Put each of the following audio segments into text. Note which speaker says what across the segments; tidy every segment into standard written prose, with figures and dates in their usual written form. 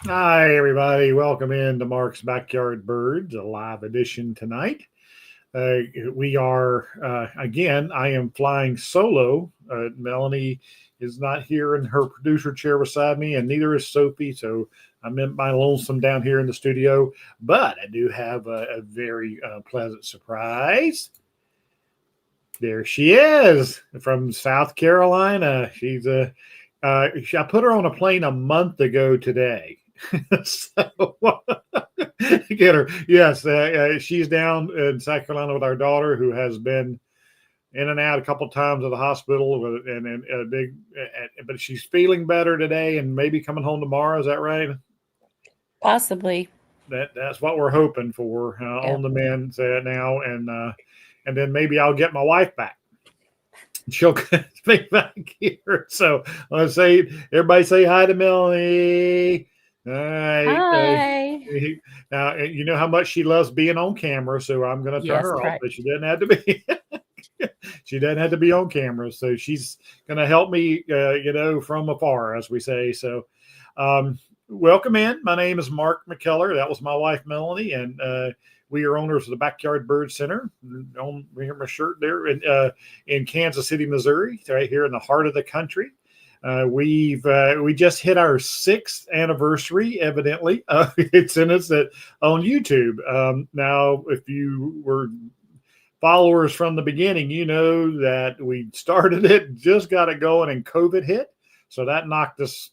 Speaker 1: Hi, everybody. Welcome in to Mark's Backyard Birds, a live edition tonight. We are, again, I am flying solo. Melanie is not here in her producer chair beside me, and neither is Sophie. So I'm in my lonesome down here in the studio. But I do have a very pleasant surprise. There she is from South Carolina. I put her on a plane a month ago today. So get her. Yes, she's down in South Carolina with our daughter, who has been in and out a couple of times of the hospital, and a big. But she's feeling better today, and maybe coming home tomorrow. Is that right?
Speaker 2: Possibly.
Speaker 1: That's what we're hoping for
Speaker 2: Yeah.
Speaker 1: on the mend now, and then maybe I'll get my wife back. She'll be back here. So let's say everybody say hi to Melanie. All right.
Speaker 2: Hi.
Speaker 1: Now you know how much she loves being on camera, so I'm going to turn
Speaker 2: Yes,
Speaker 1: her off,
Speaker 2: right.
Speaker 1: but she doesn't have to be. She doesn't have to be on camera, so she's going to help me, from afar, as we say. So, welcome in. My name is Mark McKellar. That was my wife Melanie, and we are owners of the Backyard Bird Center. On here, my shirt there in Kansas City, Missouri, right here in the heart of the country. We just hit our 6th anniversary. Evidently, it's in us that on YouTube. Now, if you were followers from the beginning, you know that we started it, just got it going, and COVID hit, so that knocked us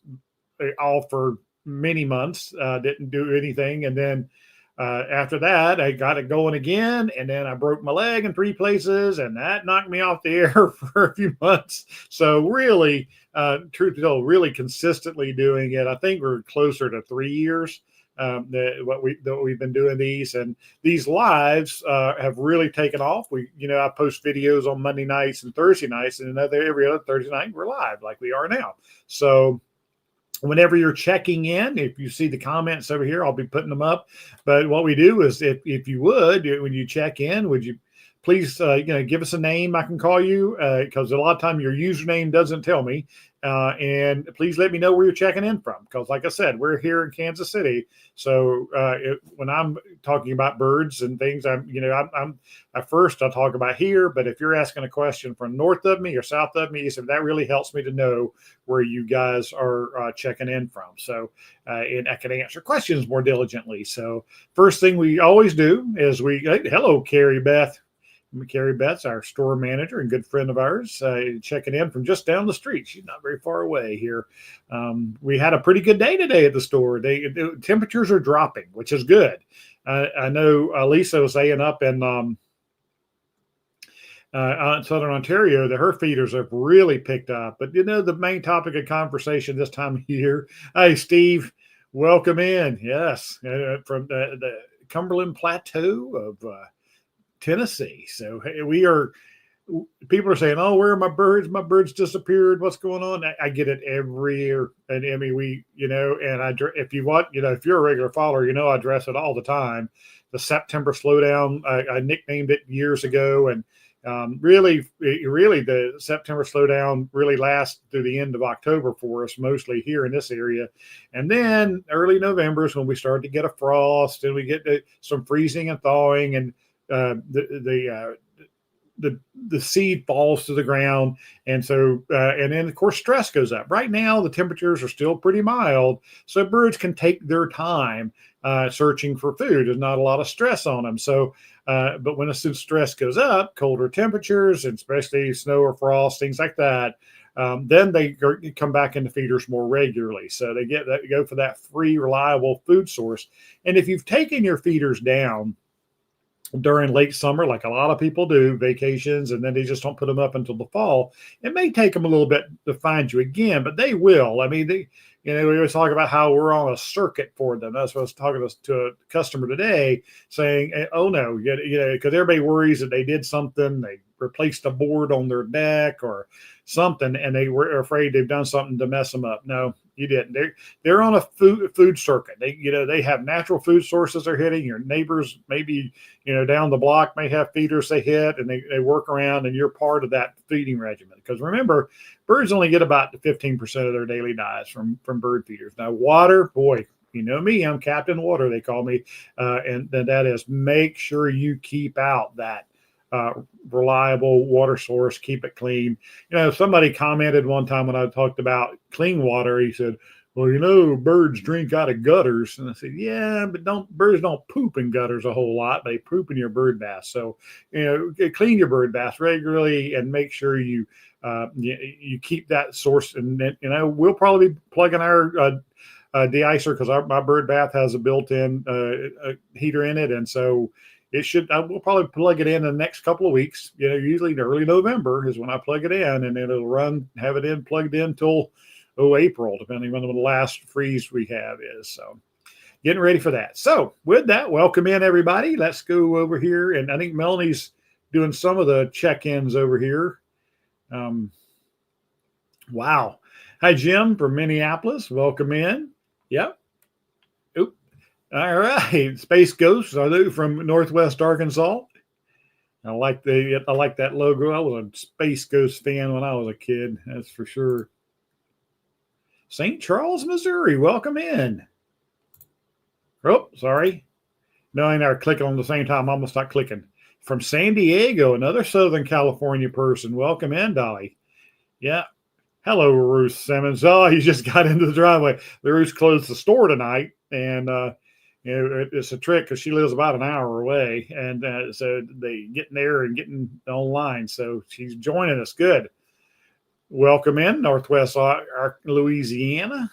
Speaker 1: off for many months. Didn't do anything, and then after that, I got it going again, and then I broke my leg in 3 places, and that knocked me off the air for a few months. So really, truth be told, really consistently doing it. I think we're closer to 3 years. That we've been doing these, and these lives have really taken off. I post videos on Monday nights and Thursday nights, and every other Thursday night we're live like we are now. So whenever you're checking in, if you see the comments over here, I'll be putting them up. But what we do is, if you would, when you check in, would you please give us a name I can call you, because a lot of time your username doesn't tell me. And please let me know where you're checking in from, because like I said, we're here in Kansas City. So when I'm talking about birds and things, I'm at first I'll talk about here, but if you're asking a question from north of me or south of me, so that really helps me to know where you guys are checking in from. So and I can answer questions more diligently. So first thing we always do is hello, Carrie Beth. Carrie Betts, our store manager and good friend of ours, checking in from just down the street. She's not very far away here. We had a pretty good day today at the store. The temperatures are dropping, which is good. I know Lisa was saying up in Southern Ontario that her feeders have really picked up. But the main topic of conversation this time of year. Hey, Steve, welcome in. Yes, from the Cumberland Plateau of Tennessee. So hey, we are. People are saying, "Oh, where are my birds? My birds disappeared. What's going on?" I get it every year, and I mean, and if you want, if you're a regular follower, I address it all the time. The September slowdown, I nicknamed it years ago, and really, the September slowdown really lasts through the end of October for us, mostly here in this area, and then early November is when we start to get a frost, and we get some freezing and thawing, and the seed falls to the ground, and so and then of course stress goes up. Right now the temperatures are still pretty mild, so birds can take their time searching for food. There's not a lot of stress on them. So but when the stress goes up, colder temperatures, and especially snow or frost, things like that, then they come back into feeders more regularly. So they go for that free, reliable food source. And if you've taken your feeders down during late summer, like a lot of people do, vacations, and then they just don't put them up until the fall, it may take them a little bit to find you again, but they will. I mean, we always talk about how we're on a circuit for them. That's what I was talking to a customer today, saying, "Oh no, because everybody worries that they did something, they replaced a board on their deck or something, and they were afraid they've done something to mess them up." No, you didn't. They're on a food circuit. They have natural food sources they're hitting. Your neighbors maybe down the block may have feeders they hit, and they work around, and you're part of that feeding regimen. Because remember, birds only get about 15% of their daily diets from bird feeders. Now, water, boy, You know me, I'm Captain Water, they call me. And then that is make sure you keep out that reliable water source, keep it clean. Somebody commented one time when I talked about clean water, he said, well, birds drink out of gutters. And I said, yeah, but birds don't poop in gutters a whole lot. They poop in your bird bath. So, clean your bird bath regularly and make sure you keep that source. And, we'll probably be plugging our de-icer because my bird bath has a built-in heater in it. And so we'll probably plug it in the next couple of weeks. Usually in early November is when I plug it in, and then it'll have it plugged in till April, depending on when the last freeze we have is. So getting ready for that. So with that, welcome in everybody. Let's go over here. And I think Melanie's doing some of the check-ins over here. Wow. Hi, Jim from Minneapolis. Welcome in. Yep. Oop. All right. Space Ghosts, are they from Northwest Arkansas? I like that logo. I was a Space Ghost fan when I was a kid. That's for sure. St. Charles, Missouri. Welcome in. Oh, sorry. No, I never clicking on the same time. I'm almost not clicking. From San Diego, another Southern California person. Welcome in, Dolly. Yeah. Hello, Ruth Simmons. Oh, he just got into the driveway. The Ruth closed the store tonight, and it's a trick because she lives about an hour away, and so they getting there and getting online. So she's joining us. Good. Welcome in, Northwest Louisiana.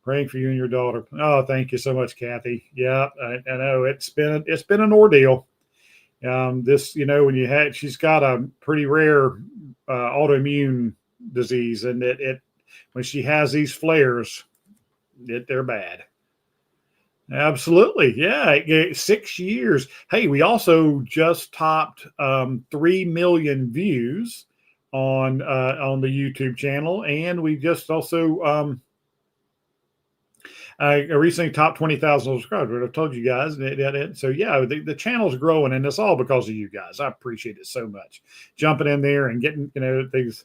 Speaker 1: Praying for you and your daughter. Oh, thank you so much, Kathy. Yeah, I know it's been an ordeal. She's got a pretty rare autoimmune disease, and it when she has these flares, they're bad. Absolutely, yeah. 6 years. Hey, we also just topped 3 million views on the YouTube channel, and we just also I recently topped 20,000 subscribers. I've told you guys that. So yeah, the channel's growing, and it's all because of you guys. I appreciate it so much. Jumping in there and getting things.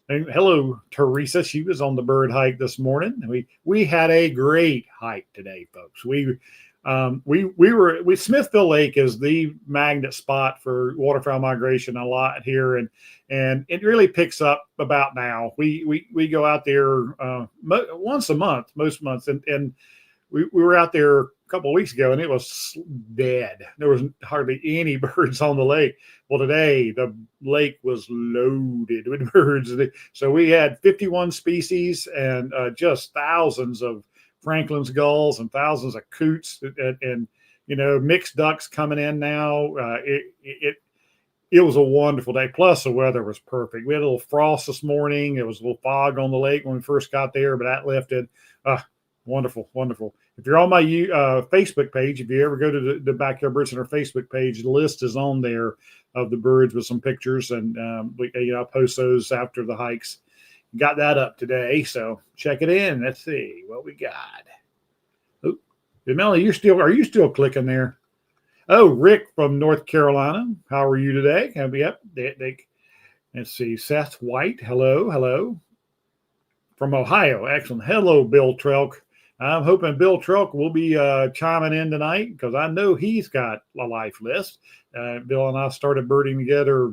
Speaker 1: And hello, Teresa. She was on the bird hike this morning. We had a great hike today, folks. Smithville Lake is the magnet spot for waterfowl migration a lot here, and it really picks up about now. We go out there once a month, most months, and we were out there a couple of weeks ago, and it was dead. There was hardly any birds on the lake. Well, today the lake was loaded with birds. So we had 51 species and just thousands of Franklin's gulls and thousands of coots and mixed ducks coming in now. It was a wonderful day. Plus the weather was perfect. We had a little frost this morning. It was a little fog on the lake when we first got there, but that lifted. Wonderful, wonderful. If you're on my Facebook page, if you ever go to the Backyard Bird Center Facebook page, the list is on there of the birds with some pictures, and I'll post those after the hikes. Got that up today, so check it in. Let's see what we got. Oh, Melanie, are you still clicking there? Oh, Rick from North Carolina. How are you today? Yep. Let's see. Seth White. Hello. From Ohio. Excellent. Hello, Bill Trelk. I'm hoping Bill Trelk will be chiming in tonight because I know he's got a life list. Bill and I started birding together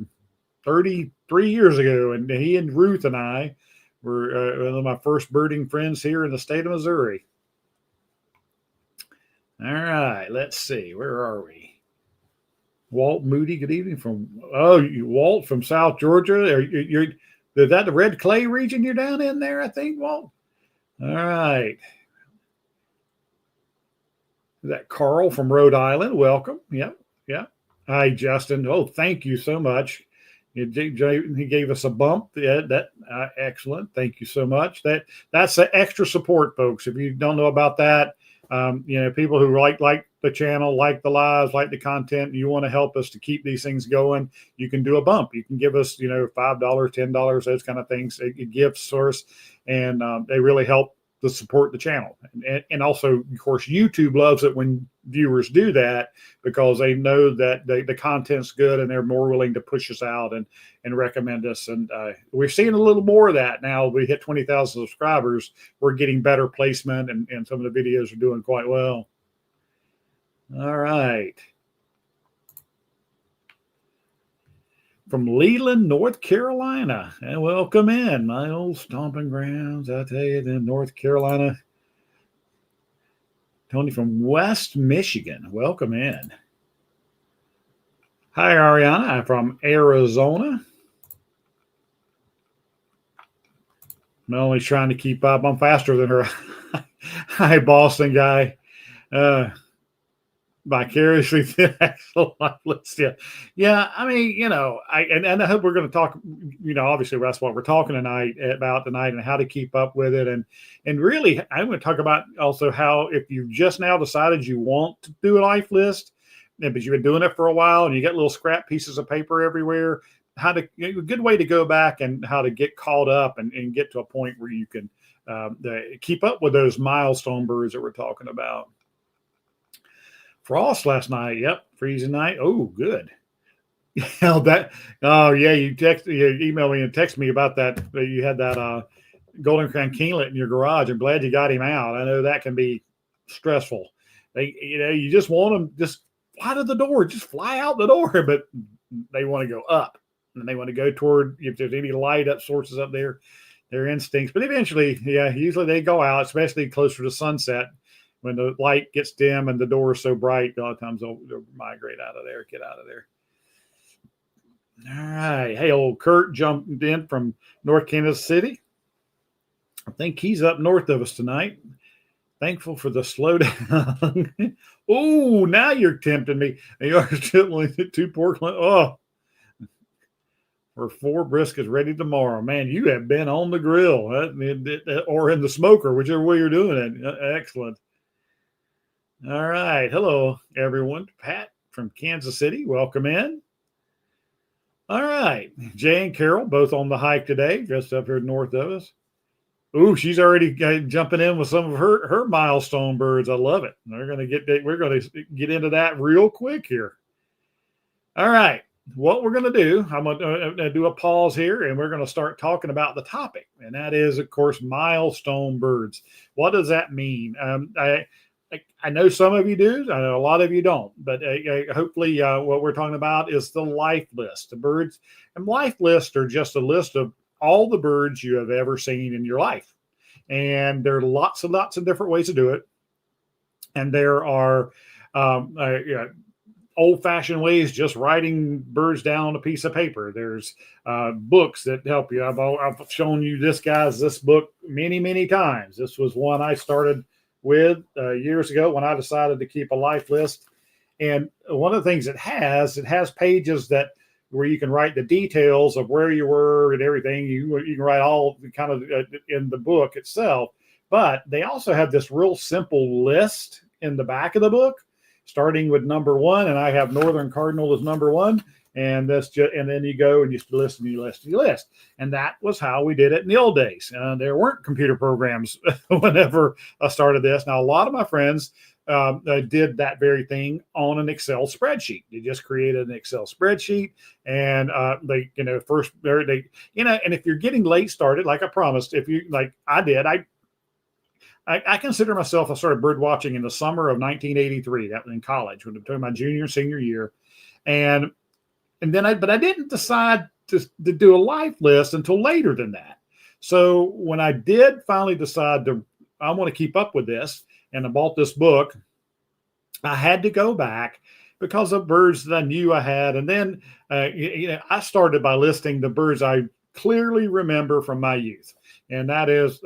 Speaker 1: 33 years ago, and he and Ruth and I were one of my first birding friends here in the state of Missouri. All right, let's see. Where are we? Walt Moody, good evening Walt from South Georgia. Is that the Red Clay region you're down in there, I think, Walt? All right. Is that Carl from Rhode Island? Welcome. Yep. Hi, Justin. Oh, thank you so much. He gave us a bump. Yeah, excellent. Thank you so much. That's the extra support, folks. If you don't know about that, people who like the channel, like the lives, like the content, you want to help us to keep these things going, you can do a bump. You can give us, $5, $10, those kind of things, a gift source, and they really help to support the channel. And also, of course, YouTube loves it when viewers do that because they know that the content's good and they're more willing to push us out and recommend us. And we're seeing a little more of that now. We hit 20,000 subscribers. We're getting better placement, and some of the videos are doing quite well. All right. From Leland, North Carolina. And welcome in, my old stomping grounds. I tell you, in North Carolina. Tony from West Michigan. Welcome in. Hi, Ariana. I'm from Arizona. Melanie's trying to keep up. I'm faster than her. Hi, Boston guy. Vicariously through actual lifeless. Yeah. I mean, and I hope we're going to talk, obviously that's what we're talking about tonight and how to keep up with it. And really, I'm going to talk about also how if you've just now decided you want to do a life list, but you've been doing it for a while and you get little scrap pieces of paper everywhere, a good way to go back and how to get caught up and get to a point where you can keep up with those milestone birds that we're talking about. Frost last night. Yep. Freezing night. Oh, good. You emailed me and texted me about that. You had that golden crown kinglet in your garage. I'm glad you got him out. I know that can be stressful. You just want them just fly to the door, just fly out the door, but they want to go up and they want to go toward, if there's any light up sources up there, their instincts. But eventually, usually they go out, especially closer to sunset. When the light gets dim and the door is so bright, a lot of times they'll migrate out of there, get out of there. All right. Hey, old Kurt jumped in from North Kansas City. I think he's up north of us tonight. Thankful for the slowdown. Oh, now you're tempting me. You are still only 2 pork. Oh, or 4 briskets ready tomorrow. Man, you have been on the grill or in the smoker, whichever way you're doing it. Excellent. All right. Hello, everyone. Pat from Kansas City. Welcome in. All right. Jay and Carol, both on the hike today, just up here north of us. Ooh, she's already jumping in with some of her milestone birds. I love it. We're going to get into that real quick here. All right. What we're going to do, I'm going to do a pause here, and we're going to start talking about the topic. And that is, of course, milestone birds. What does that mean? I know some of you do. I know a lot of you don't. But hopefully what we're talking about is the life list. The birds and life lists are just a list of all the birds you have ever seen in your life. And there are lots and lots of different ways to do it. And there are old-fashioned ways, just writing birds down on a piece of paper. There's books that help you. I've shown you this book many, many times. This was one I started with years ago when I decided to keep a life list. And one of the things it has pages where you can write the details of where you were and everything. You can write all kind of in the book itself, but they also have this real simple list in the back of the book, starting with number 1. And I have Northern Cardinal as number 1. And then you go and you list. And that was how we did it in the old days. There weren't computer programs whenever I started this. Now, a lot of my friends did that very thing on an Excel spreadsheet. They just created an Excel spreadsheet, and and if you're getting late started, like I promised, if you like I did, I consider myself, I started bird watching in the summer of 1983. That was in college, when I was my junior and senior year, but I didn't decide to do a life list until later than that. So when I did finally decide I want to keep up with this, and I bought this book, I had to go back because of birds that I knew I had. And then I started by listing the birds I clearly remember from my youth. And that is,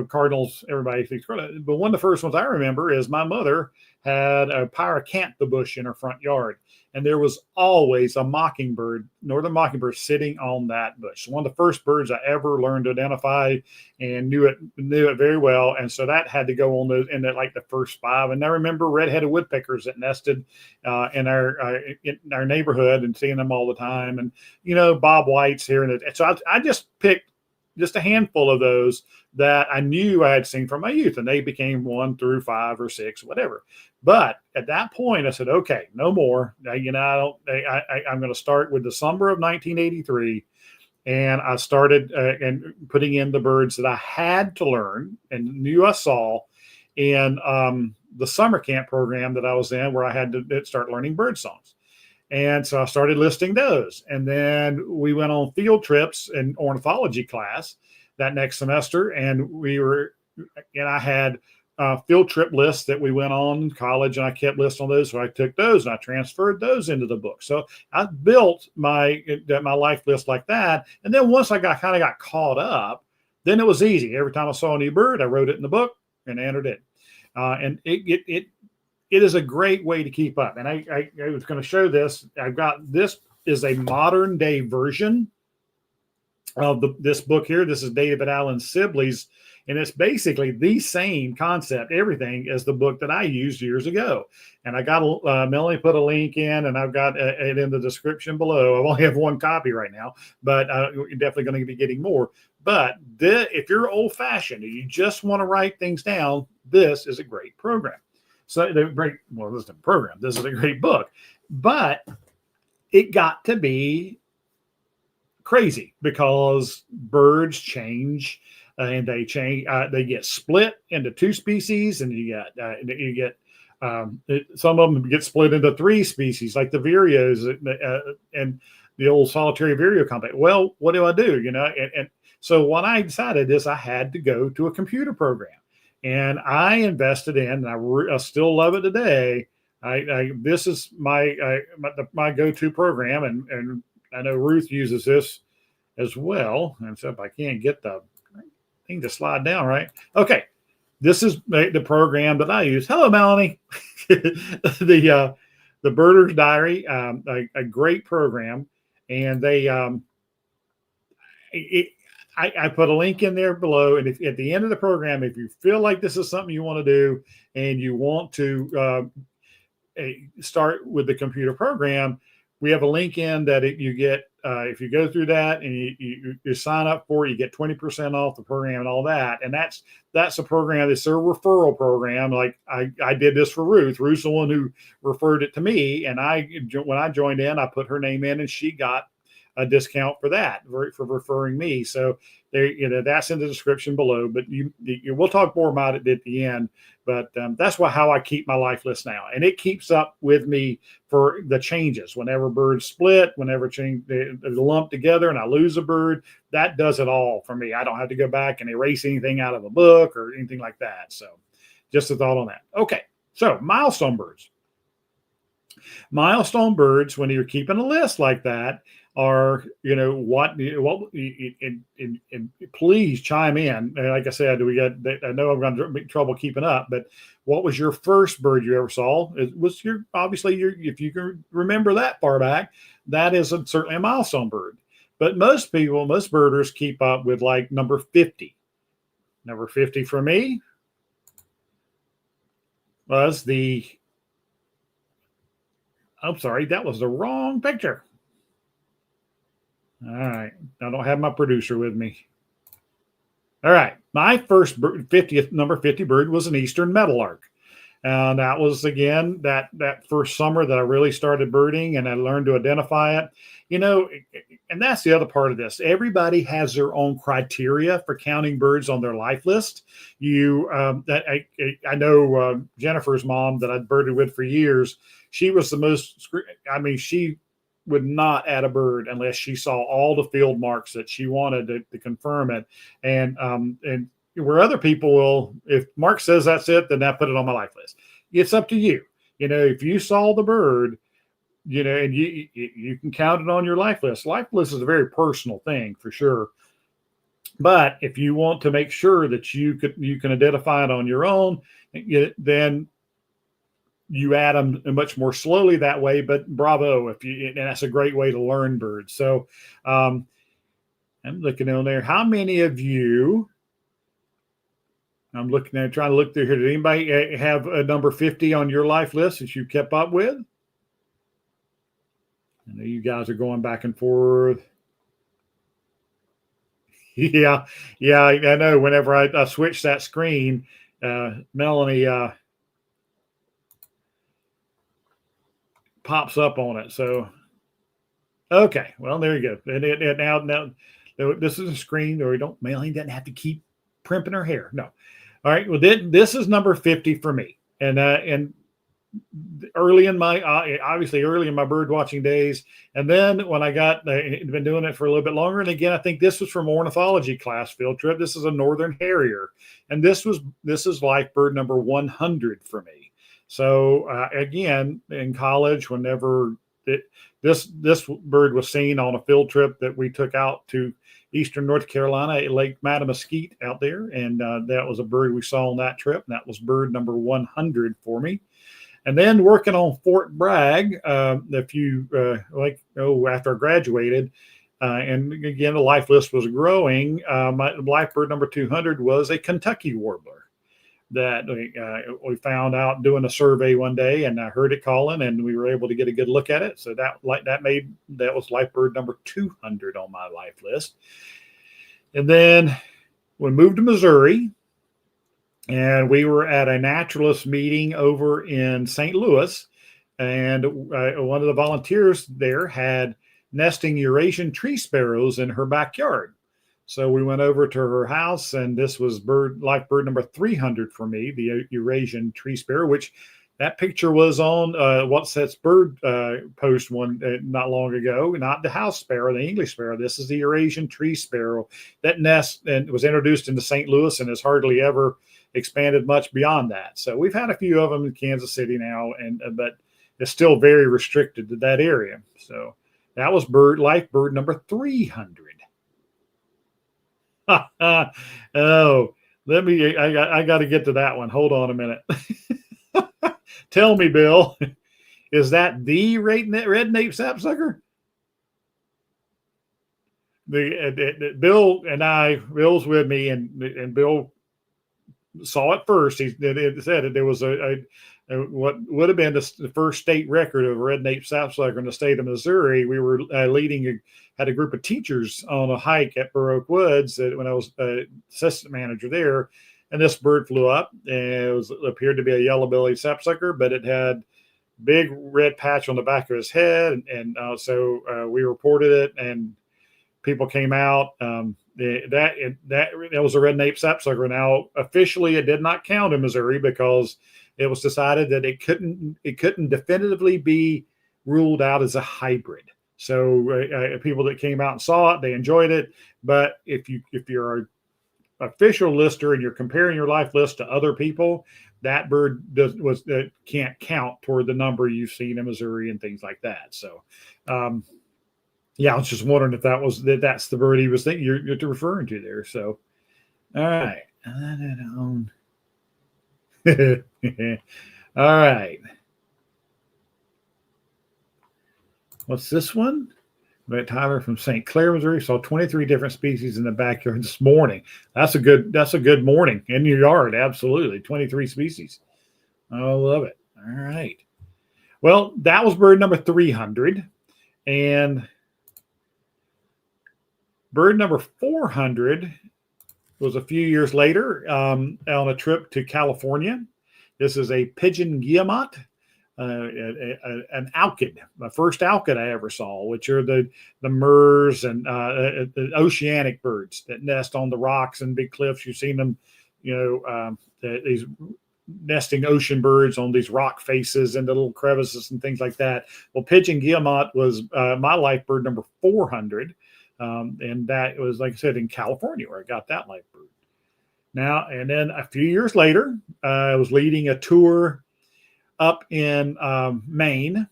Speaker 1: cardinals, everybody thinks, but one of the first ones I remember is my mother had a pyracantha bush in her front yard. And there was always a northern mockingbird sitting on that bush. So one of the first birds I ever learned to identify and knew it very well. And so that had to go on the first 5. And I remember red-headed woodpeckers that nested in our neighborhood and seeing them all the time. And, bob whites here. So I just picked just a handful of those that I knew I had seen from my youth, and they became 1 through 5 or 6, whatever. But at that point, I said, okay, no more. I'm going to start with the summer of 1983. And I started and putting in the birds that I had to learn and knew I saw in the summer camp program that I was in, where I had to start learning bird songs. And so I started listing those. And then we went on field trips in ornithology class that next semester. And I had field trip lists that we went on in college, and I kept lists on those. So I took those and I transferred those into the book. So I built my life list like that. And then once I kind of got caught up, then it was easy. Every time I saw a new bird, I wrote it in the book and entered it. And it is a great way to keep up. And I was going to show this. This is a modern day version of this book here. This is David Allen Sibley's, and it's basically the same concept, everything, as the book that I used years ago. And I got Melanie put a link in, and I've got it in the description below. I only have one copy right now, but you're definitely going to be getting more. But if you're old fashioned and you just want to write things down, this is a great program. So this is a program. This is a great book, but it got to be crazy because birds change, and they change. They get split into 2 species, and you get some of them get split into 3 species, like the vireos and the old solitary vireo company. Well, what do I do? And so what I decided is I had to go to a computer program. And I invested in, and I still love it today. This is my go-to program, and I know Ruth uses this as well. And so if I can't get the thing to slide down right, okay, this is the program that I use. Hello, Melanie. The Birder's Diary, a great program, and I put a link in there below. And if at the end of the program, if you feel like this is something you want to do and you want to start with the computer program, we have a link in that you get, if you go through that and you sign up for it, you get 20% off the program and all that. And that's a program. It's a referral program. Like I did this for Ruth. Ruth's the one who referred it to me. And when I joined in, I put her name in, and she got a discount for that, for referring me. So that's in the description below, but we'll talk more about it at the end. But that's how I keep my life list now. And it keeps up with me for the changes. Whenever birds split, whenever they lump together and I lose a bird, that does it all for me. I don't have to go back and erase anything out of a book or anything like that. So just a thought on that. Okay. So milestone birds. Milestone birds, when you're keeping a list like that, are, and please chime in. Like I said, I know I'm going to make trouble keeping up, but what was your first bird you ever saw? It was if you can remember that far back, that is certainly a milestone bird. But most birders keep up with like number 50. Number 50 for me was I'm sorry, that was the wrong picture. All right. I don't have my producer with me. All right. My first number 50 bird was an Eastern Meadowlark. And that was, again, that first summer that I really started birding, and I learned to identify it. And that's the other part of this. Everybody has their own criteria for counting birds on their life list. I know Jennifer's mom that I'd birded with for years. She was she would not add a bird unless she saw all the field marks that she wanted to confirm it. And where other people will, if Mark says that's it, then I put it on my life list. It's up to you. If you saw the bird, and you can count it on your life list. Life list is a very personal thing for sure. But if you want to make sure that you can identify it on your own, then you add them much more slowly that way, but bravo. And that's a great way to learn birds. So I'm looking on there. How many of you, I'm looking at, trying to look through here. Did anybody have a number 50 on your life list that you kept up with? I know you guys are going back and forth. Yeah, yeah, I know. Whenever I switch that screen, Melanie pops up on it. So, okay, well, there you go. And now, this is a screen where Melanie doesn't have to keep primping her hair. No. All right. Well, this is number 50 for me, and early in my obviously early in my bird watching days, and then when I got been doing it for a little bit longer, and again I think this was from ornithology class field trip. This is a northern harrier, and this is life bird number 100 for me. So again, in college, whenever this bird was seen on a field trip that we took out to Eastern North Carolina at Lake Meadowlark out there, and that was a bird we saw on that trip, and that was bird number 100 for me. And then working on Fort Bragg, after I graduated, and again, the life list was growing. My life bird number 200 was a Kentucky warbler that we found out doing a survey one day, and I heard it calling, and we were able to get a good look at it. So that was life bird number 200 on my life list. And then we moved to Missouri. And we were at a naturalist meeting over in St. Louis, and one of the volunteers there had nesting Eurasian tree sparrows in her backyard. So we went over to her house, and this was life bird number 300 for me, the Eurasian tree sparrow, which that picture was on What's That's Bird post one not long ago. Not the house sparrow, the English sparrow. This is the Eurasian tree sparrow that nests and was introduced into St. Louis and has hardly ever expanded much beyond that. So we've had a few of them in Kansas City now, but it's still very restricted to that area. So that was life bird number 300. Oh, I got to get to that one. Hold on a minute. Tell me, Bill, is that the red-naped sapsucker? Bill's with me, and Bill saw it first. He said there was what would have been the first state record of a red-naped sapsucker in the state of Missouri. We were had a group of teachers on a hike at Burr Oak Woods when I was assistant manager there, and this bird flew up, and appeared to be a yellow-bellied sapsucker, but it had big red patch on the back of his head, and so we reported it, and people came out. That was a red-naped sapsucker. Now, officially, it did not count in Missouri because it was decided that it couldn't definitively be ruled out as a hybrid. So people that came out and saw it, they enjoyed it. But if you're an official lister and you're comparing your life list to other people, that bird can't count toward the number you've seen in Missouri and things like that. So, yeah, I was just wondering if that's the bird he was thinking you're referring to there. So, all right. All right. What's this one? Tyler from St. Clair, Missouri, saw 23 different species in the backyard this morning. That's a good morning in your yard. Absolutely. 23 species. I love it. All right. Well, that was bird number 300. And bird number 400 was a few years later on a trip to California. This is a pigeon Guillmot, an alkid, the first alkid I ever saw, which are the murres and the oceanic birds that nest on the rocks and big cliffs. You've seen them, these nesting ocean birds on these rock faces and the little crevices and things like that. Well, pigeon Guillmot was my life bird number 400. And that was, like I said, in California where I got that life bird. Now, and then a few years later, I was leading a tour up in Maine.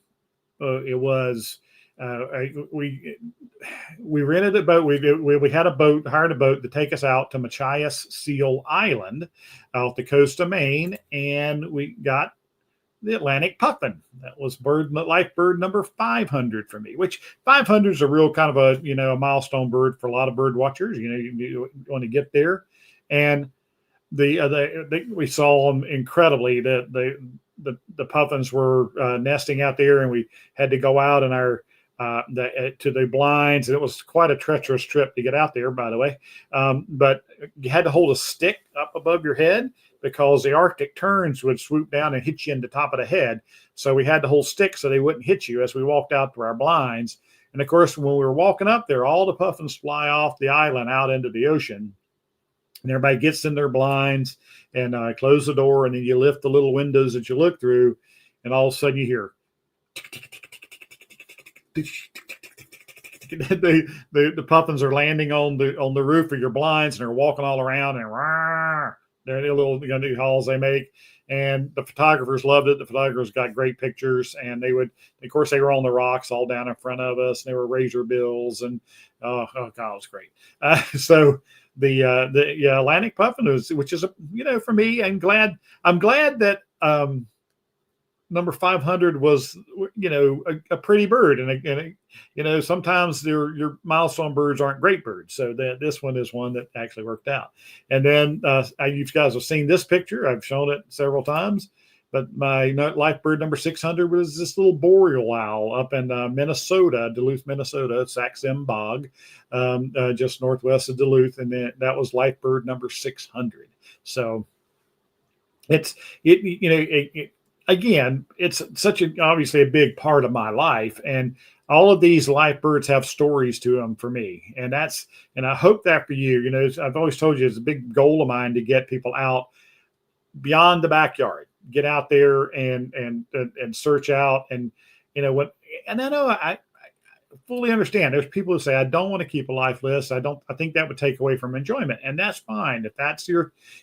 Speaker 1: It was we rented a boat. We had a boat, hired a boat to take us out to Machias Seal Island off the coast of Maine, and we got the Atlantic puffin. That was life bird number 500 for me, which 500 is a real kind of a milestone bird for a lot of bird watchers. You want to get there, and we saw them incredibly. The puffins were nesting out there, and we had to go out in our to the blinds. And it was quite a treacherous trip to get out there, by the way. But you had to hold a stick up above your head because the Arctic terns would swoop down and hit you in the top of the head. So we had to hold sticks so they wouldn't hit you as we walked out to our blinds. And of course, when we were walking up there, all the puffins fly off the island out into the ocean. And everybody gets in their blinds and close the door. And then you lift the little windows that you look through. And all of a sudden you hear the puffins are landing on the roof of your blinds, and they're walking all around, and they're the little calls they make. And the photographers loved it. The photographers got great pictures, and they were on the rocks all down in front of us, and they were razor bills, and oh god, it was great. So the Atlantic puffin which is for me, I'm glad that number 500 was a pretty bird, and sometimes your milestone birds aren't great birds, so this one is one that actually worked out. And then you guys have seen this picture. I've shown it several times, but my life bird number 600 was this little boreal owl up in Minnesota, Duluth, Minnesota, Sax-Zim Bog, just northwest of Duluth, and then that was life bird number 600. So again, it's obviously a big part of my life, and all of these life birds have stories to them for me, and I hope that for you. I've always told you it's a big goal of mine to get people out beyond the backyard, get out there and search out, and and I know I fully understand. There's people who say I don't want to keep a life list. I think that would take away from enjoyment, and that's fine.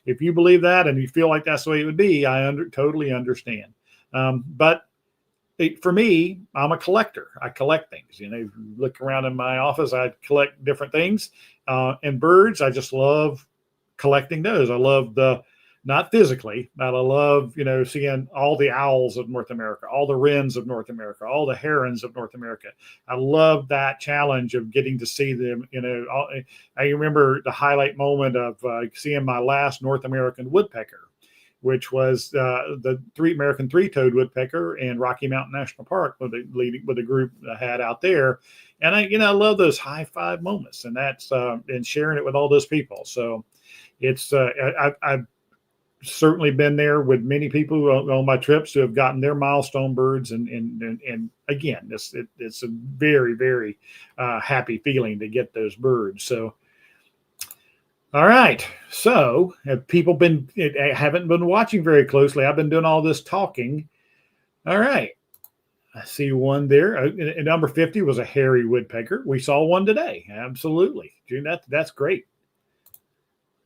Speaker 1: If you believe that and you feel like that's the way it would be, I totally understand. But for me, I'm a collector. I collect things. Look around in my office, I collect different things. And birds, I just love collecting those. I love not physically, but I love, seeing all the owls of North America, all the wrens of North America, all the herons of North America. I love that challenge of getting to see them. I remember the highlight moment of seeing my last North American woodpecker, which was the American three-toed woodpecker in Rocky Mountain National Park with a group I had out there. And I love those high five moments, and that's and sharing it with all those people. So it's I've certainly been there with many people on my trips who have gotten their milestone birds, and again, it's a very, very happy feeling to get those birds. So all right, so have people haven't been watching very closely? I've been doing all this talking. All right, I see one there. Number 50 was a hairy woodpecker. We saw one today. Absolutely, that's great.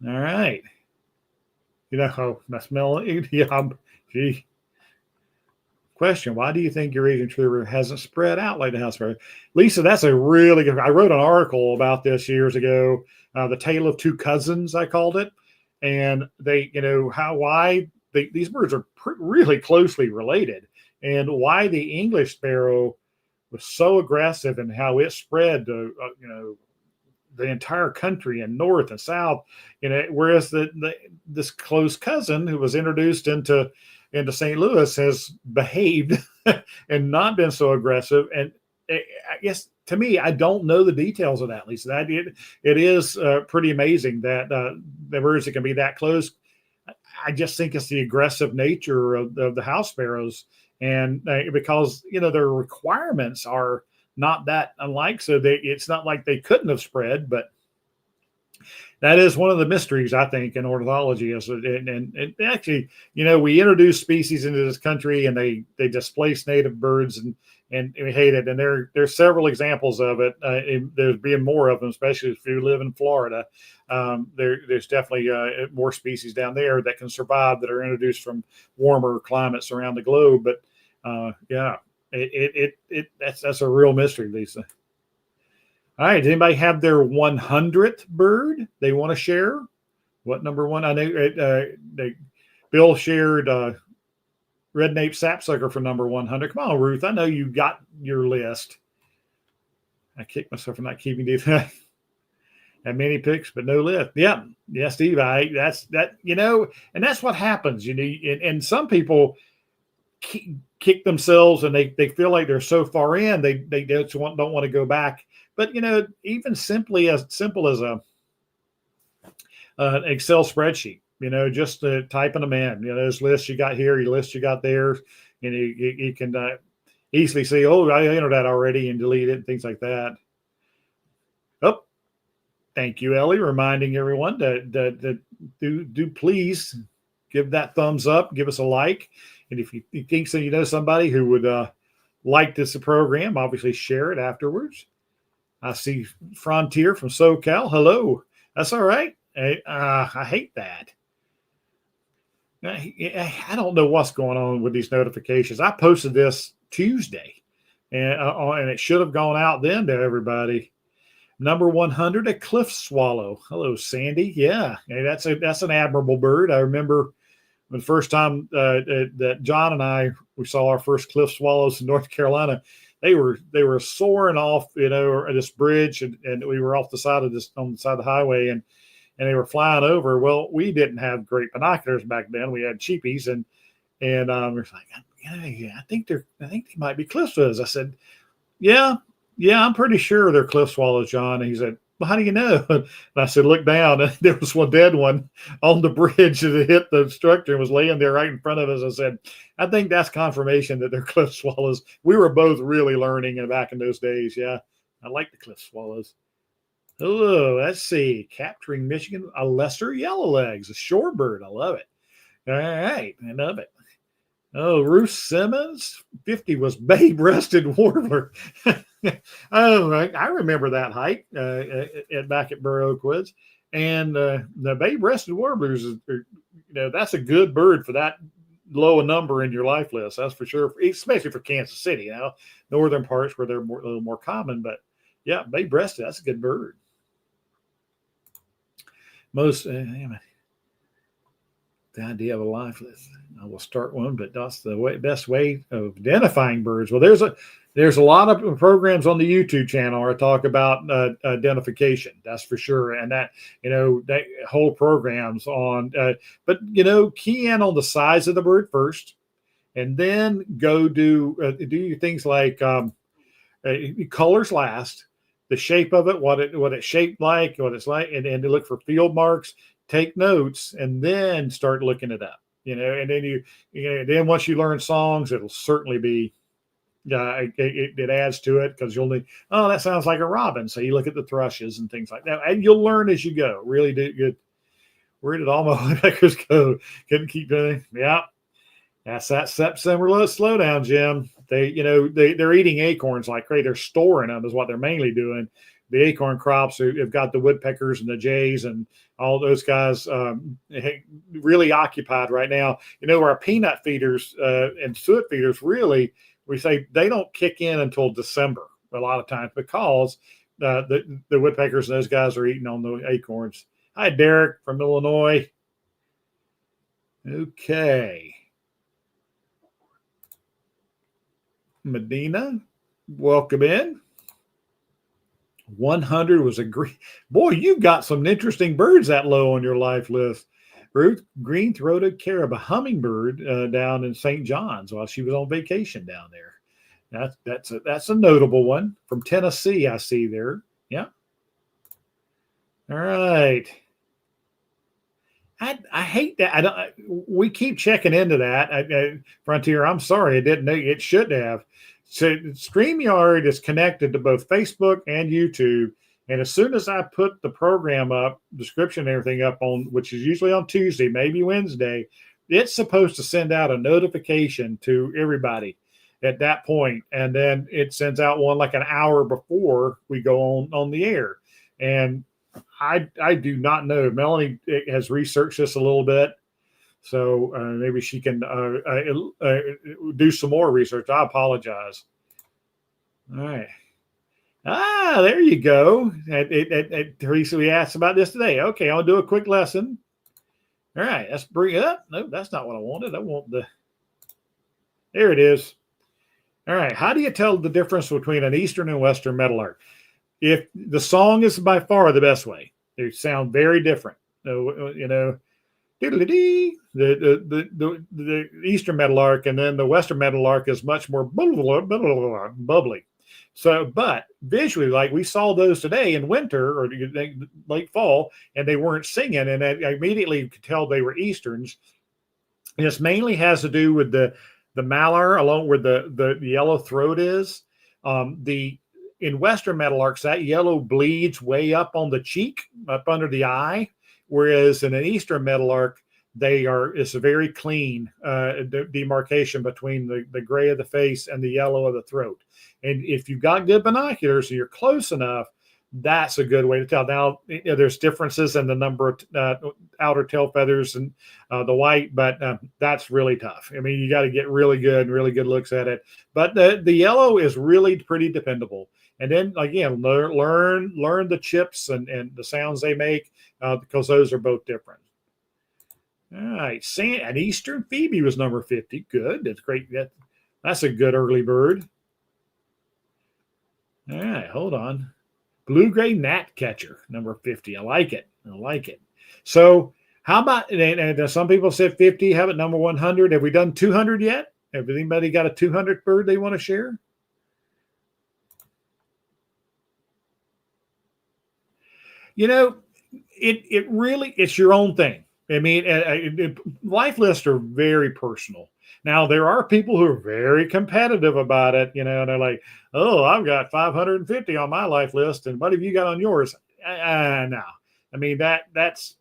Speaker 1: All right. I smell it. Yeah, gee. Question: why do you think Eurasian tree river hasn't spread out like the house sparrow? Lisa, that's a really good. I wrote an article about this years ago. The Tale of Two Cousins, I called it, and why these birds are really closely related, and why the English sparrow was so aggressive and how it spread to the entire country and north and south, whereas this close cousin who was introduced into St. Louis has behaved and not been so aggressive. And I guess to me, I don't know the details of that, Lisa. It is pretty amazing that the birds that can be that close. I just think it's the aggressive nature of the house sparrows, and because their requirements are not that unlike, so it's not like they couldn't have spread, but that is one of the mysteries, I think, in ornithology. And actually, we introduce species into this country, and they displace native birds, and we hate it. And there's several examples of it. There's being more of them, especially if you live in Florida. There's definitely more species down there that can survive that are introduced from warmer climates around the globe. But yeah. That's a real mystery, Lisa. All right. Does anybody have their 100th bird they want to share? What number one? I know Bill shared red-nape sapsucker for number 100. Come on, Ruth. I know you got your list. I kicked myself for not keeping these. Had many picks, but no list. Yeah, Steve. And that's what happens. And some people kick themselves and they feel like they're so far in, they just don't want to go back. But, even as simple as a Excel spreadsheet, just typing them in, those lists you got here, your lists you got there, you can easily see, oh, I entered that already and delete it and things like that. Oh, thank you, Ellie, reminding everyone that do please give that thumbs up, give us a like. And if you think so, somebody who would like this program, obviously share it afterwards. I see Frontier from SoCal. Hello. That's all right. I hate that. I don't know what's going on with these notifications. I posted this Tuesday, and it should have gone out then to everybody. Number 100, a cliff swallow. Hello, Sandy. Yeah, that's an admirable bird. I remember the first time that John and we saw our first cliff swallows in North Carolina. They were soaring off, this bridge, and we were off the side of on the side of the highway, and they were flying over. Well, we didn't have great binoculars back then. We had cheapies, and we're like, I think they might be cliff swallows. I said, yeah, I'm pretty sure they're cliff swallows, John. And he said, well, how do you know? And I said, look down, and there was one dead one on the bridge that hit the structure and was laying there right in front of us. I said, I think that's confirmation that they're cliff swallows. We were both really learning back in those days. Yeah, I like the cliff swallows. Hello, let's see. Capturing Michigan, a lesser yellowlegs, a shorebird. I love it. All right, I love it. Oh, Ruth Simmons, 50 was bay-breasted warbler. Oh, I remember that hike back at Burr Oak Woods. And the bay-breasted warblers, that's a good bird for that low a number in your life list. That's for sure, especially for Kansas City, northern parts where they're a little more common. But yeah, bay-breasted, that's a good bird. The idea of a life list. I will start one, but that's the best way of identifying birds. Well, there's a lot of programs on the YouTube channel where I talk about identification. That's for sure, and that that whole programs on. But key in on the size of the bird first, and then go do things like colors last, the shape of it, what it's shaped like, what it's like, and to look for field marks. Take notes, and then start looking it up. And then then once you learn songs, it'll certainly be it adds to it, because you'll need, oh, that sounds like a robin. So you look at the thrushes and things like that, and you'll learn as you go. Really do good. Where did all my woodpeckers go? Couldn't keep doing. Yeah, that's that September slow down, Jim. They're eating acorns like crazy. They're storing them is what they're mainly doing. The acorn crops have got the woodpeckers and the jays and all those guys really occupied right now. Our peanut feeders and suet feeders, really, we say they don't kick in until December a lot of times, because the woodpeckers and those guys are eating on the acorns. Hi, Derek from Illinois. Okay. Medina, welcome in. 100 was a green. Boy, you've got some interesting birds that low on your life list. Ruth, green-throated carib, a hummingbird down in St. John's while she was on vacation down there. That's a notable one from Tennessee. I see there. Yeah. All right. I hate that. We keep checking into that. Frontier, I'm sorry, I didn't know. It should have. So StreamYard is connected to both Facebook and YouTube. And as soon as I put the program up, description and everything up on, which is usually on Tuesday, maybe Wednesday, it's supposed to send out a notification to everybody at that point. And then it sends out one like an hour before we go on the air. And I do not know. Melanie has researched this a little bit. So maybe she can do some more research. I apologize. All right. There you go. Teresa, we asked about this today. Okay, I'll do a quick lesson. All right, let's bring it up. No, that's not what I wanted. I want there it is. All right, how do you tell the difference between an Eastern and Western Meadowlark? If the song is by far the best way, they sound very different. The Eastern Meadowlark, and then the Western Meadowlark is much more bubbly. So, but visually, like we saw those today in winter or late fall, and they weren't singing, and I immediately could tell they were Easterns. And this mainly has to do with the malar, along where the yellow throat is. The in Western Meadowlarks, that yellow bleeds way up on the cheek, up under the eye, whereas in an Eastern Meadowlark, it's a very clean demarcation between the gray of the face and the yellow of the throat. And if you've got good binoculars and you're close enough, that's a good way to tell. Now, there's differences in the number of outer tail feathers and the white, but that's really tough. I mean, you got to get really good looks at it. But the yellow is really pretty dependable. And then again, learn the chips and the sounds they make because those are both different. All right, an Eastern Phoebe was number 50. Good, that's great. That's a good early bird. All right, hold on. Blue-gray gnatcatcher, number 50. I like it. So how about, and some people said 50, have it number 100. Have we done 200 yet? Have anybody got a 200 bird they want to share? You know, it really, it's your own thing. I mean, life lists are very personal. Now, there are people who are very competitive about it, and they're like, oh, I've got 550 on my life list, and what have you got on yours? No. I mean, that's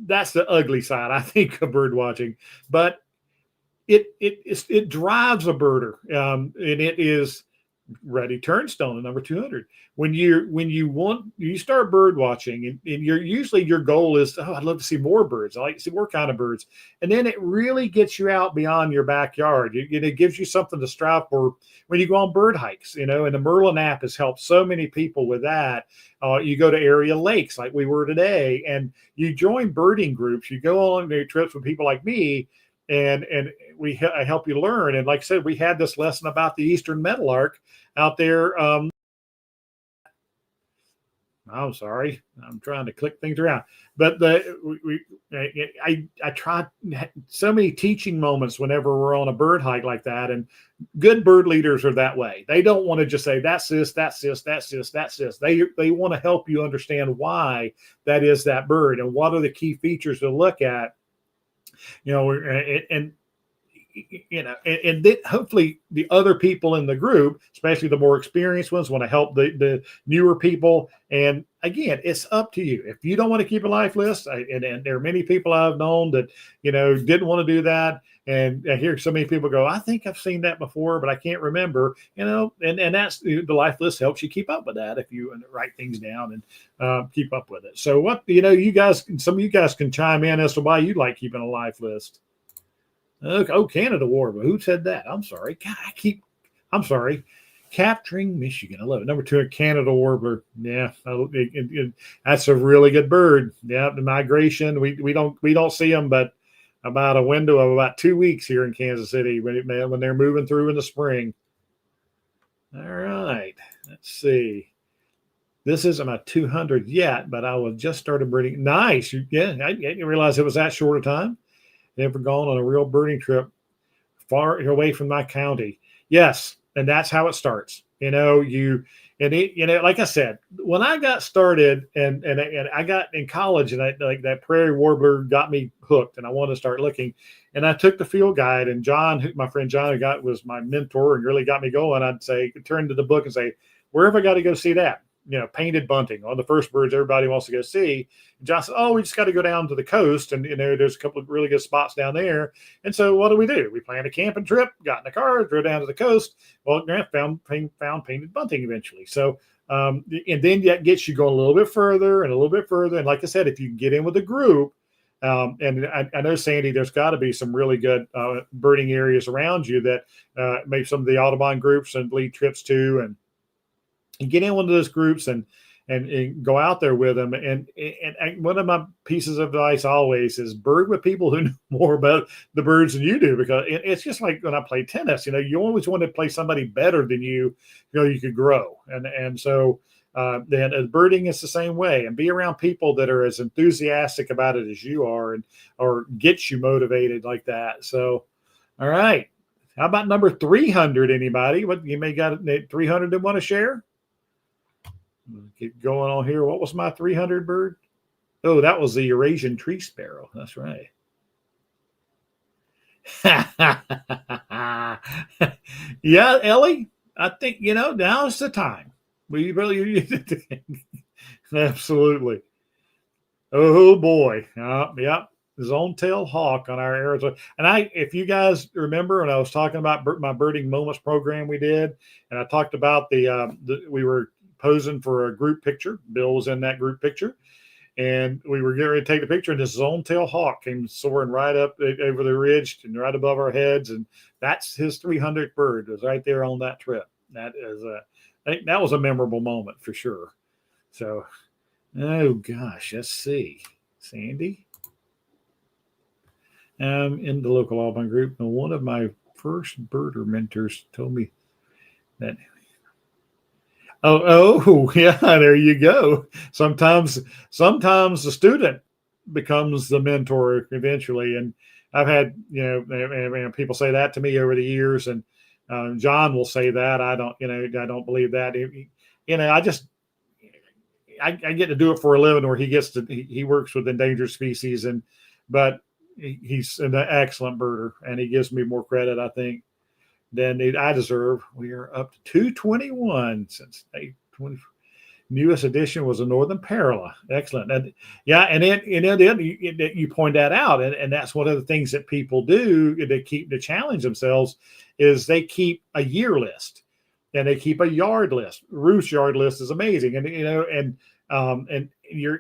Speaker 1: the ugly side, I think, of bird watching. But it drives a birder, and it is Ready Turnstone, number 200. When you start bird watching, and usually your goal is, I'd love to see more birds. I like to see more kind of birds. And then it really gets you out beyond your backyard. It gives you something to strive for when you go on bird hikes, and the Merlin app has helped so many people with that. You go to area lakes like we were today, and you join birding groups. You go on their trips with people like me, and I help you learn. And like I said, we had this lesson about the Eastern Meadowlark out there. I'm sorry, I'm trying to click things around. But I tried so many teaching moments whenever we're on a bird hike like that. And good bird leaders are that way. They don't want to just say, that's this, that's this, that's this, that's this. They want to help you understand why that is that bird and what are the key features to look at. And then hopefully the other people in the group, especially the more experienced ones, want to help the newer people. And again, it's up to you. If you don't want to keep a life list, and there are many people I've known that, didn't want to do that. And I hear so many people go, I think I've seen that before, but I can't remember, and that's the life list helps you keep up with that if you write things down and keep up with it. So some of you guys can chime in as to why you like keeping a life list. Okay. Oh, Canada Warbler. Who said that? I'm sorry. God, I'm sorry. Capturing Michigan. I love it. Number 2, Canada Warbler. Yeah, that's a really good bird. Yeah, the migration. We don't see them, but about a window of about 2 weeks here in Kansas City when they're moving through in the spring. All right. Let's see. This isn't my 200 yet, but I will just started birding. Nice. Yeah, I didn't realize it was that short a time. Never gone on a real birding trip far away from my county. Yes, and that's how it starts. Like I said, when I got started and I got in college, and like that prairie warbler got me hooked, and I wanted to start looking. And I took the field guide, and John, my friend John, was my mentor and really got me going. I'd say, turn to the book and say, where have I got to go see that? Painted bunting on the first birds everybody wants to go see. And John said, we just got to go down to the coast, and there's a couple of really good spots down there. And so what do? We planned a camping trip, got in the car, drove down to the coast. Well, found painted bunting eventually. So and then that gets you going a little bit further and a little bit further. And like I said, if you get in with a group, and I know, Sandy, there's got to be some really good birding areas around you that maybe some of the Audubon groups and lead trips to, and get in one of those groups and go out there with them. And one of my pieces of advice always is bird with people who know more about the birds than you do, because it's just like when I play tennis, you always want to play somebody better than you, you could grow. And so then birding is the same way, and be around people that are as enthusiastic about it as you are, and or get you motivated like that. So, all right. How about number 300? Anybody? What you may got 300 that want to share? Keep going on here. What was my 300 bird? Oh, that was the Eurasian tree sparrow. That's right. Yeah, Ellie, I think, now's the time. We really, absolutely. Oh boy. Yep. Zone-tail hawk on our Arizona. And if you guys remember when I was talking about my birding moments program we did, and I talked about we were posing for a group picture. Bill was in that group picture, and we were getting ready to take the picture, and this zone-tail hawk came soaring right up over the ridge and right above our heads, and that's his 300th bird. It was right there on that trip. I think that was a memorable moment for sure. So, oh gosh, let's see, Sandy. In the local Alpine group, and one of my first birder mentors told me that. Oh, yeah, there you go. Sometimes the student becomes the mentor eventually, and I've had people say that to me over the years, and John will say that. I don't believe that. I get to do it for a living, where he works with endangered species, but he's an excellent birder, and he gives me more credit, I think, than I deserve. We are up to 221 since 20. Newest edition was a Northern Parula. Excellent. And you point that out, and that's one of the things that people do to challenge themselves is they keep a year list, and they keep a yard list. Ruth's yard list is amazing, and you're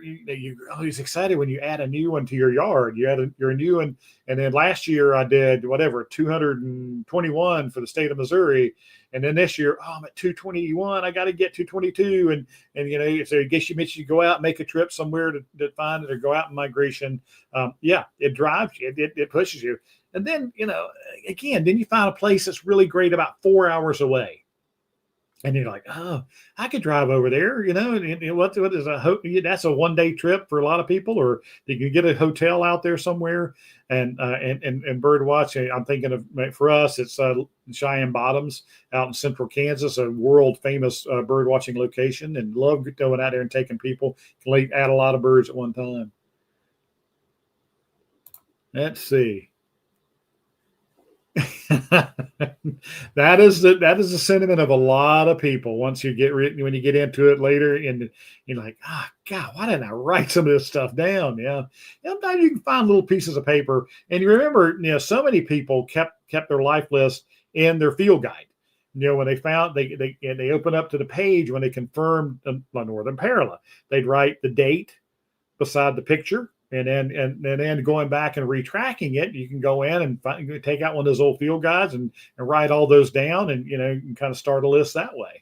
Speaker 1: always excited when you add a new one to your yard. You're a new one, and then last year I did 221 for the state of Missouri, and then this year I'm at 221. I got to get 222, and so I guess you mentioned you go out and make a trip somewhere to find it, or go out in migration. It drives you, it pushes you, and then again, then you find a place that's really great about 4 hours away. And you're like, oh, I could drive over there, what is that's a 1 day trip for a lot of people, or you can get a hotel out there somewhere and bird watch. I'm thinking of, for us, it's Cheyenne Bottoms out in central Kansas, a world famous bird watching location, and love going out there and taking people. Can add a lot of birds at one time. Let's see. That is the sentiment of a lot of people. Once you when you get into it later, and you're like, God, why didn't I write some of this stuff down? Yeah, sometimes you can find little pieces of paper, and you remember, so many people kept their life list in their field guide. When they found they open up to the page when they confirmed the Northern Parula, they'd write the date beside the picture. And then going back and retracking it, you can go in and take out one of those old field guides and write all those down, and you can kind of start a list that way.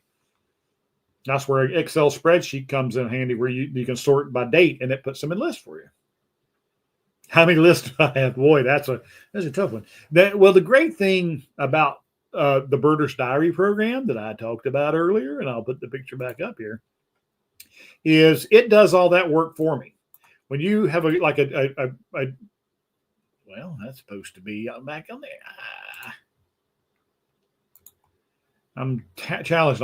Speaker 1: That's where an Excel spreadsheet comes in handy, where you can sort by date, and it puts them in lists for you. How many lists do I have? Boy, that's a tough one. The great thing about the Birder's Diary program that I talked about earlier, and I'll put the picture back up here, is it does all that work for me. When you have that's supposed to be back on there. I'm challenged.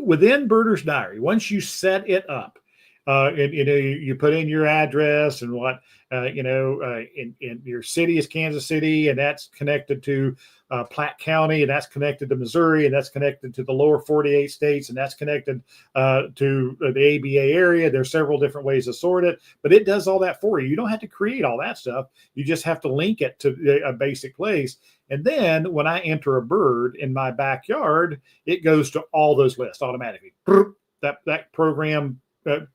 Speaker 1: Within Birder's Diary, once you set it up, you put in your address and what, in your city is Kansas City, and that's connected to Platte County, and that's connected to Missouri, and that's connected to the lower 48 states, and that's connected to the ABA area. There's several different ways to sort it, but it does all that for you. You don't have to create all that stuff. You just have to link it to a basic place. And then when I enter a bird in my backyard, it goes to all those lists automatically. That program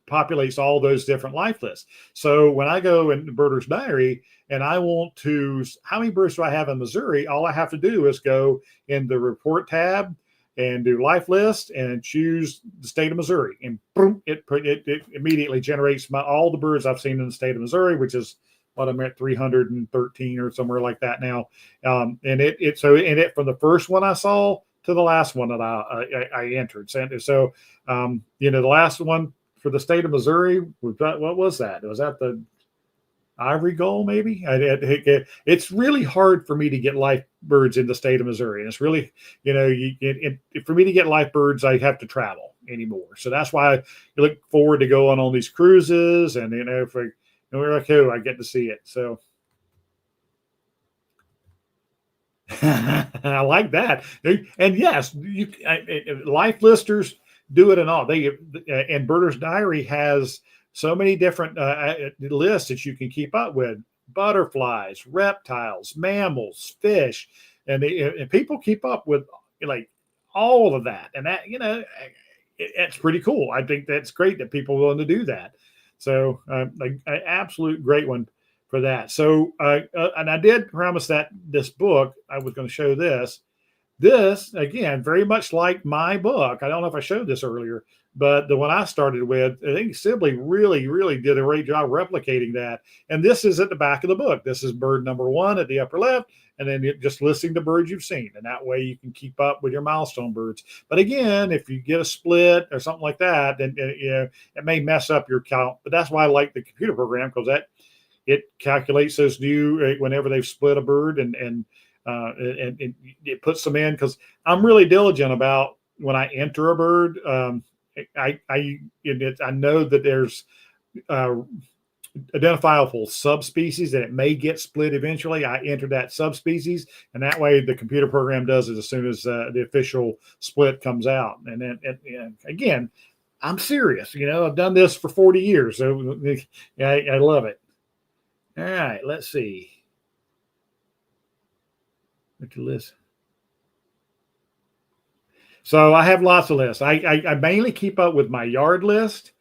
Speaker 1: populates all those different life lists. So when I go in the Birder's Diary and I want to, how many birds do I have in Missouri? All I have to do is go in the report tab and do life list and choose the state of Missouri, and boom, it immediately generates all the birds I've seen in the state of Missouri, which is what I'm at 313 or somewhere like that now. And it from the first one I saw to the last one that I entered. So, the last one for the state of Missouri, what was that? Was that the Ivory Gull, maybe? It's really hard for me to get live birds in the state of Missouri. And it's really, for me to get live birds, I have to travel anymore. So that's why I look forward to going on these cruises. And, if we're like, I get to see it. So I like that. And yes, life listers do it and all. And Birder's Diary has so many different lists that you can keep up with: butterflies, reptiles, mammals, fish, and people keep up with like all of that. And that, it's pretty cool. I think that's great that people are willing to do that. So an absolute great one for that. So and I did promise that this book, I was going to show this. This, again, very much like my book. I don't know if I showed this earlier, but the one I started with, I think Sibley really, really did a great job replicating that. And this is at the back of the book. This is bird number 1 at the upper left, and then just listing the birds you've seen. And that way you can keep up with your milestone birds. But again, if you get a split or something like that, then it may mess up your count. But that's why I like the computer program, because it calculates those new whenever they've split a bird, and it puts them in, because I'm really diligent about when I enter a bird. I know that there's identifiable subspecies that it may get split eventually. I enter that subspecies, and that way the computer program does it as soon as the official split comes out. And then again, I'm serious. I've done this for 40 years, so I love it. All right, let's see. To list. So I have lots of lists. I mainly keep up with my yard list,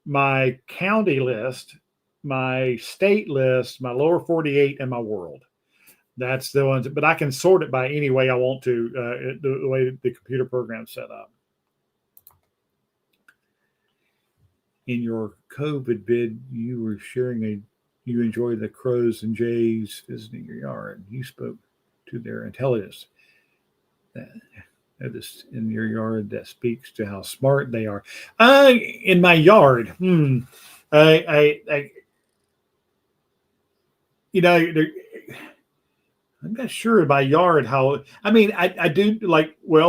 Speaker 1: my county list, my state list, my lower 48, and my world. That's the ones, but I can sort it by any way I want to, the way the computer program's set up. In your COVID vid, you were sharing you enjoyed the crows and jays visiting your yard. You spoke to their intelligence that is in your yard that speaks to how smart they are. In my yard, I I'm not sure in my yard how. I do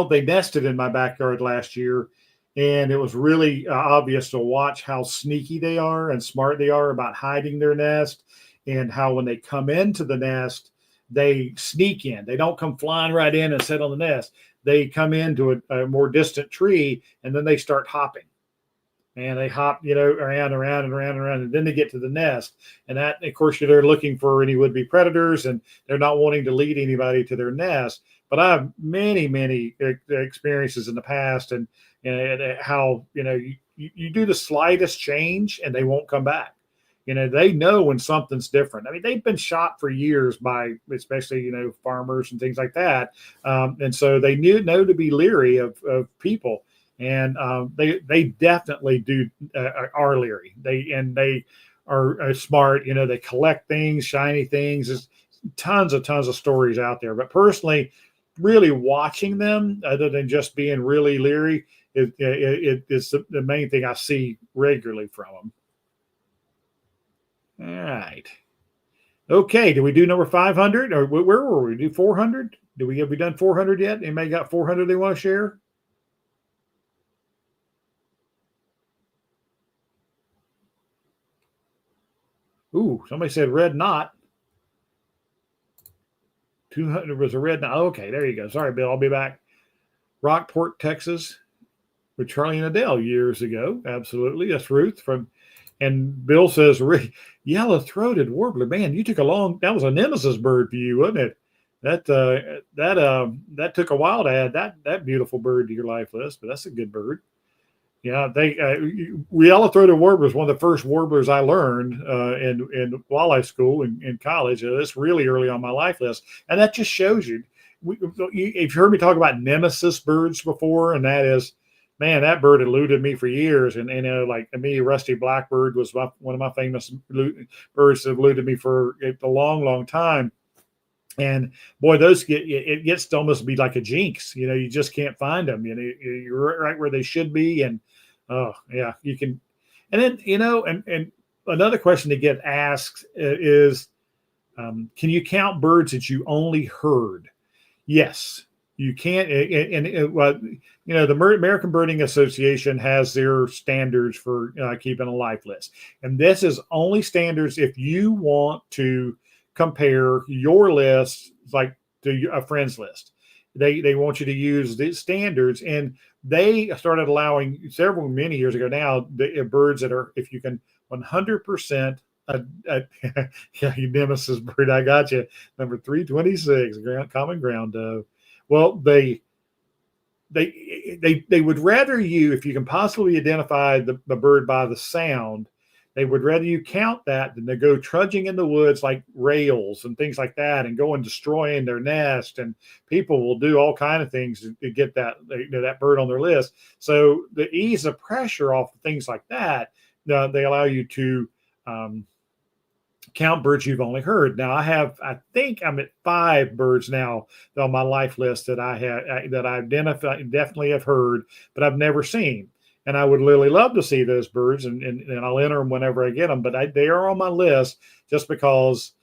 Speaker 1: they nested in my backyard last year, and it was really obvious to watch how sneaky they are and smart they are about hiding their nest, and how when they come into the nest, they sneak in. They don't come flying right in and sit on the nest. They come into a more distant tree, and then they start hopping. And they hop, around, and then they get to the nest. And that, of course, they're looking for any would-be predators, and they're not wanting to lead anybody to their nest. But I have many, many experiences in the past, and how, you do the slightest change, and they won't come back. They know when something's different. They've been shot for years by, especially, farmers and things like that. And so they know to be leery of people. And they definitely are leery. They are smart. They collect things, shiny things. There's tons of stories out there. But personally, really watching them, other than just being really leery, is the main thing I see regularly from them. All right. Okay. Did we do number 500? Or where were we? Do 400? Have we done 400 yet? Anybody got 400 they want to share? Ooh, somebody said red knot. 200 was a red knot. Okay, there you go. Sorry, Bill. I'll be back. Rockport, Texas, with Charlie and Adele years ago. Absolutely. That's Ruth and Bill says, yellow-throated warbler. Man, you took that was a nemesis bird for you, wasn't it? That took a while to add that beautiful bird to your life list, but that's a good bird. Yeah, yellow-throated warbler is one of the first warblers I learned in wildlife school in college. It's really early on my life list, and that just shows you. You've heard me talk about nemesis birds before, and that is, man, that bird eluded me for years. And like me, rusty blackbird was one of my famous birds that eluded me for a long, long time. And boy, those it gets to almost be like a jinx. You just can't find them. You're right where they should be. And oh yeah, you can. And then and another question to get asked is, can you count birds that you only heard? Yes, you can't. The American Birding Association has their standards for keeping a life list, and this is only standards if you want to compare your list like to a friend's list. They want you to use these standards, and they started allowing many years ago now the birds that are, if you can 100%. Yeah, you nemesis bird, I got you. Number 326, common ground dove. Well, they would rather you, if you can possibly identify the bird by the sound, they would rather you count that than to go trudging in the woods like rails and things like that and go and destroying their nest. And people will do all kinds of things to get that bird on their list. So the ease of pressure off of things like that, they allow you to count birds you've only heard. Now I think I'm at 5 birds now on my life list that I definitely have heard, but I've never seen. And I would really love to see those birds, and I'll enter them whenever I get them. But they are on my list just because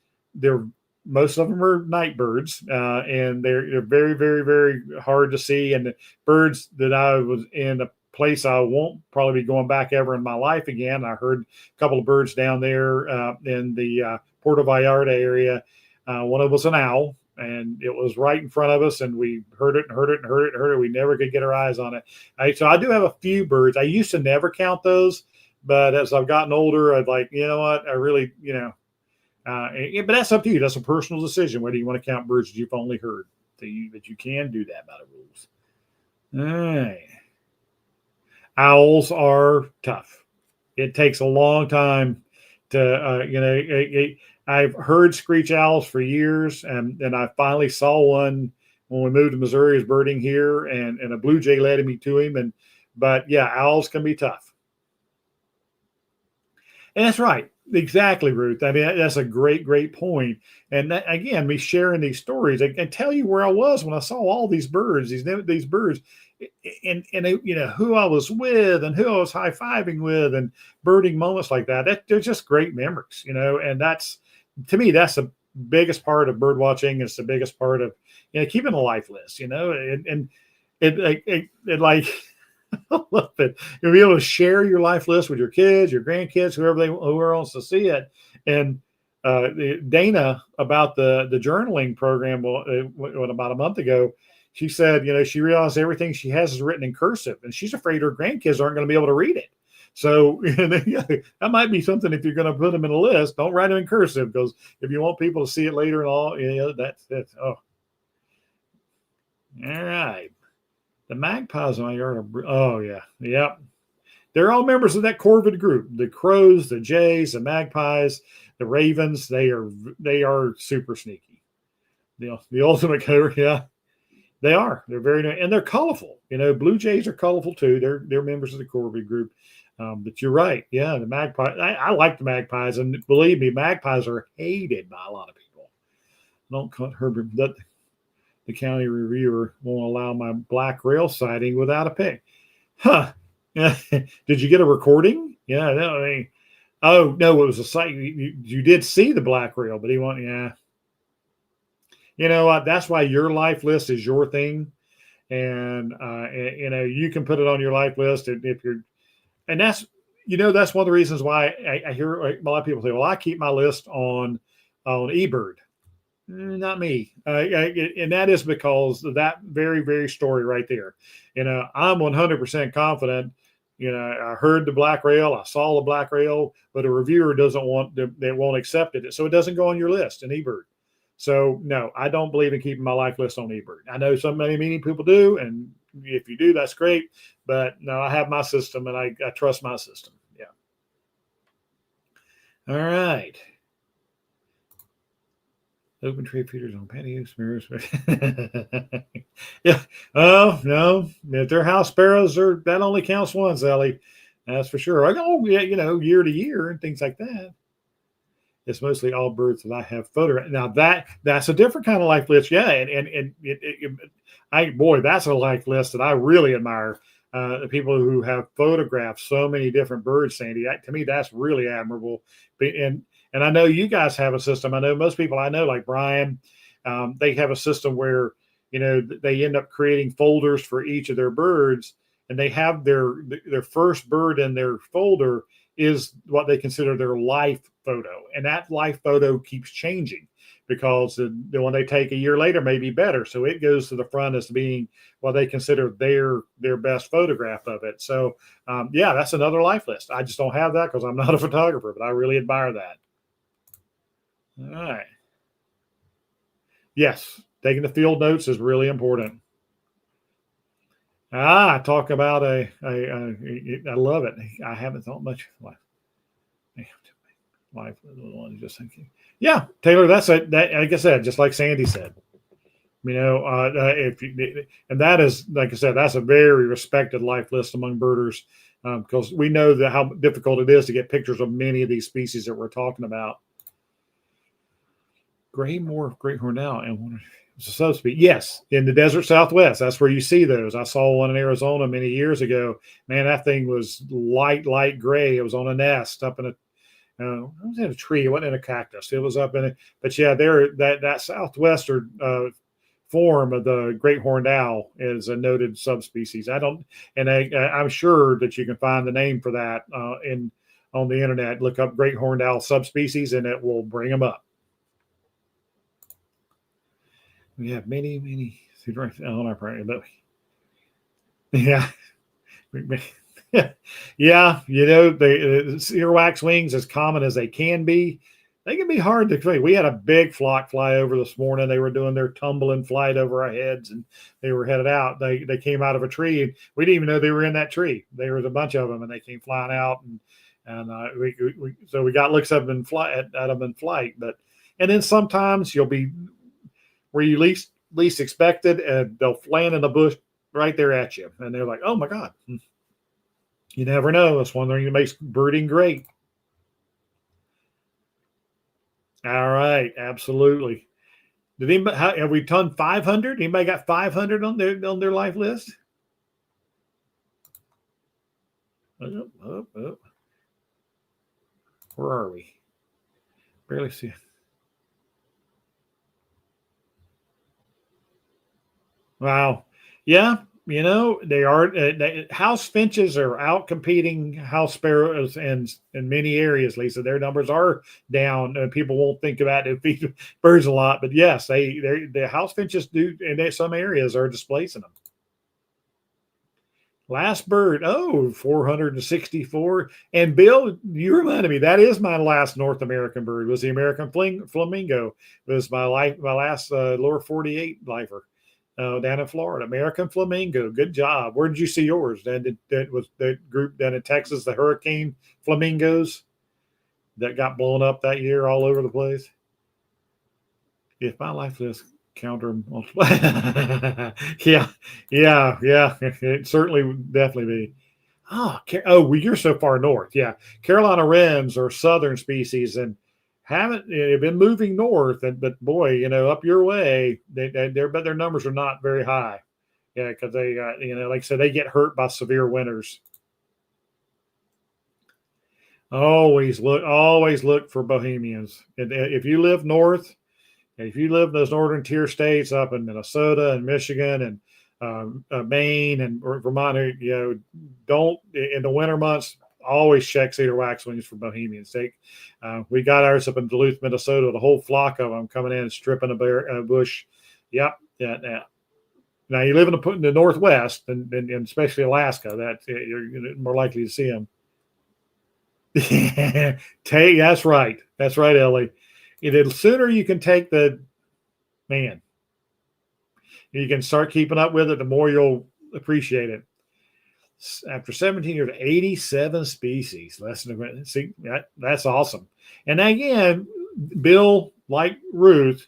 Speaker 1: most of them are night birds, and they're very, very, very hard to see. And the birds that I was in a place I won't probably be going back ever in my life again. I heard a couple of birds down there in the Puerto Vallarta area. One of them was an owl, and it was right in front of us, and we heard it and heard it and heard it and heard it. We never could get our eyes on it. So I do have a few birds. I used to never count those, but as I've gotten older, I'd like, you know what, I really, but that's up to you. That's a personal decision whether you want to count birds that you've only heard. But you can do that by the rules. All right. Owls are tough. It takes a long time to, I've heard screech owls for years, and I finally saw one when we moved to Missouri. Is birding here, and a blue jay led me to him. But yeah, owls can be tough. And that's right. Exactly, Ruth. I mean, that's a great, great point. And that, again, me sharing these stories, I can tell you where I was when I saw all these birds, these birds, and who I was with and who I was high-fiving with, and birding moments like that. They're just great memories, and that's, to me, that's the biggest part of bird watching. It's the biggest part of keeping a life list, and it like I love it. You'll be able to share your life list with your kids, your grandkids, whoever wants to see it. And Dana, about the journaling program, about a month ago, she said, she realized everything she has is written in cursive, and she's afraid her grandkids aren't going to be able to read it. So that might be something. If you're going to put them in a list, don't write them in cursive, because if you want people to see it later and all, that's all right. The magpies in my yard are, yep. They're all members of that corvid group. The crows, the jays, the magpies, the ravens. They are super sneaky. The ultimate color, yeah. They are. They're very, and they're colorful. Blue jays are colorful too. They're members of the corvid group. But you're right. Yeah, the magpies. I like the magpies, and believe me, magpies are hated by a lot of people. Don't cut Herbert. The county reviewer won't allow my black rail sighting without a pic. Huh. Did you get a recording? Yeah. Oh, no, it was a sight. You did see the black rail, but he won't. Yeah. You know what? That's why your life list is your thing. And, you can put it on your life list if you're, and that's one of the reasons why I hear a lot of people say, well, I keep my list on eBird. Not me. And that is because of that very, very story right there. I'm 100% confident. I heard the black rail, I saw the black rail, but a reviewer they won't accept it. So it doesn't go on your list in eBird. So no, I don't believe in keeping my life list on eBird. I know many people do. And if you do, that's great. But no, I have my system, and I trust my system. Yeah. All right. Open tree feeders on patios, mirrors. Yeah. Oh, no. If they're house sparrows, that only counts once, Ellie. That's for sure. I go, year to year and things like that. It's mostly all birds that I have photographed. Now that's a different kind of life list. Yeah. Boy, that's a life list that I really admire. The people who have photographed so many different birds, Sandy. To me, that's really admirable. And I know you guys have a system. I know most people I know, like Brian, they have a system where, they end up creating folders for each of their birds, and they have their first bird in their folder is what they consider their life photo. And that life photo keeps changing because the one they take a year later may be better. So it goes to the front as being what they consider their best photograph of it. So yeah, that's another life list. I just don't have that because I'm not a photographer, but I really admire that. All right. Yes, taking the field notes is really important. I talk about I love it. I haven't thought much life. Just thinking. Yeah, Taylor, that's it. That, like I said, just like Sandy said, and that is, like I said, that's a very respected life list among birders because we know how difficult it is to get pictures of many of these species that we're talking about. Great hornell, and it's a subspecies. Yes, in the desert Southwest, that's where you see those. I saw one in Arizona many years ago. Man, that thing was light gray. It was on a nest up in a. It was in a tree. It wasn't in a cactus. It was up in it. But yeah, that southwestern form of the great horned owl is a noted subspecies. I'm sure that you can find the name for that on the internet. Look up great horned owl subspecies, and it will bring them up. We have many on our property, but yeah. Yeah, the earwax wings, as common as they can be hard to create. We had a big flock fly over this morning. They were doing their tumbling flight over our heads, and they were headed out. They came out of a tree, and we didn't even know they were in that tree. There was a bunch of them, and they came flying out, so we got looks at them at them in flight. And then sometimes you'll be where you least expected, and they'll land in a bush right there at you, and they're like, "Oh my God." You never know. That's one thing that makes birding great. All right, absolutely. Have we done 500? Anybody got 500 on their life list? Oh. Where are we? Barely see. Wow. Yeah. They are house finches are out competing house sparrows in many areas, Lisa. Their numbers are down. People won't think about it feed birds a lot, but yes, the house finches do in some areas are displacing them. Last bird, 464. And Bill, you reminded me, that is my last North American bird, was the American flamingo. It was my last lower 48 lifer. Down in Florida, American flamingo. Good job. Where did you see yours? That was the group down in Texas, the hurricane flamingos that got blown up that year all over the place. If my life list counter them, yeah, it certainly would definitely be. Well, you're so far north. Yeah, Carolina wrens are southern species and haven't been moving north, but boy, up your way, but their numbers are not very high. Yeah, because they, like I said, they get hurt by severe winters. Always look for Bohemians. If you live north, if you live in those northern tier states up in Minnesota and Michigan and Maine and Vermont, don't in the winter months. Always check cedar waxwings for Bohemians. We got ours up in Duluth, Minnesota. The whole flock of them coming in and stripping a bush. Yep. Yeah. Now you live in the Northwest and especially Alaska. That you're more likely to see them. That's right. That's right, Ellie. The sooner you can take you can start keeping up with it, the more you'll appreciate it. After 17 years, 87 species. See, that's awesome. And again, Bill, like Ruth,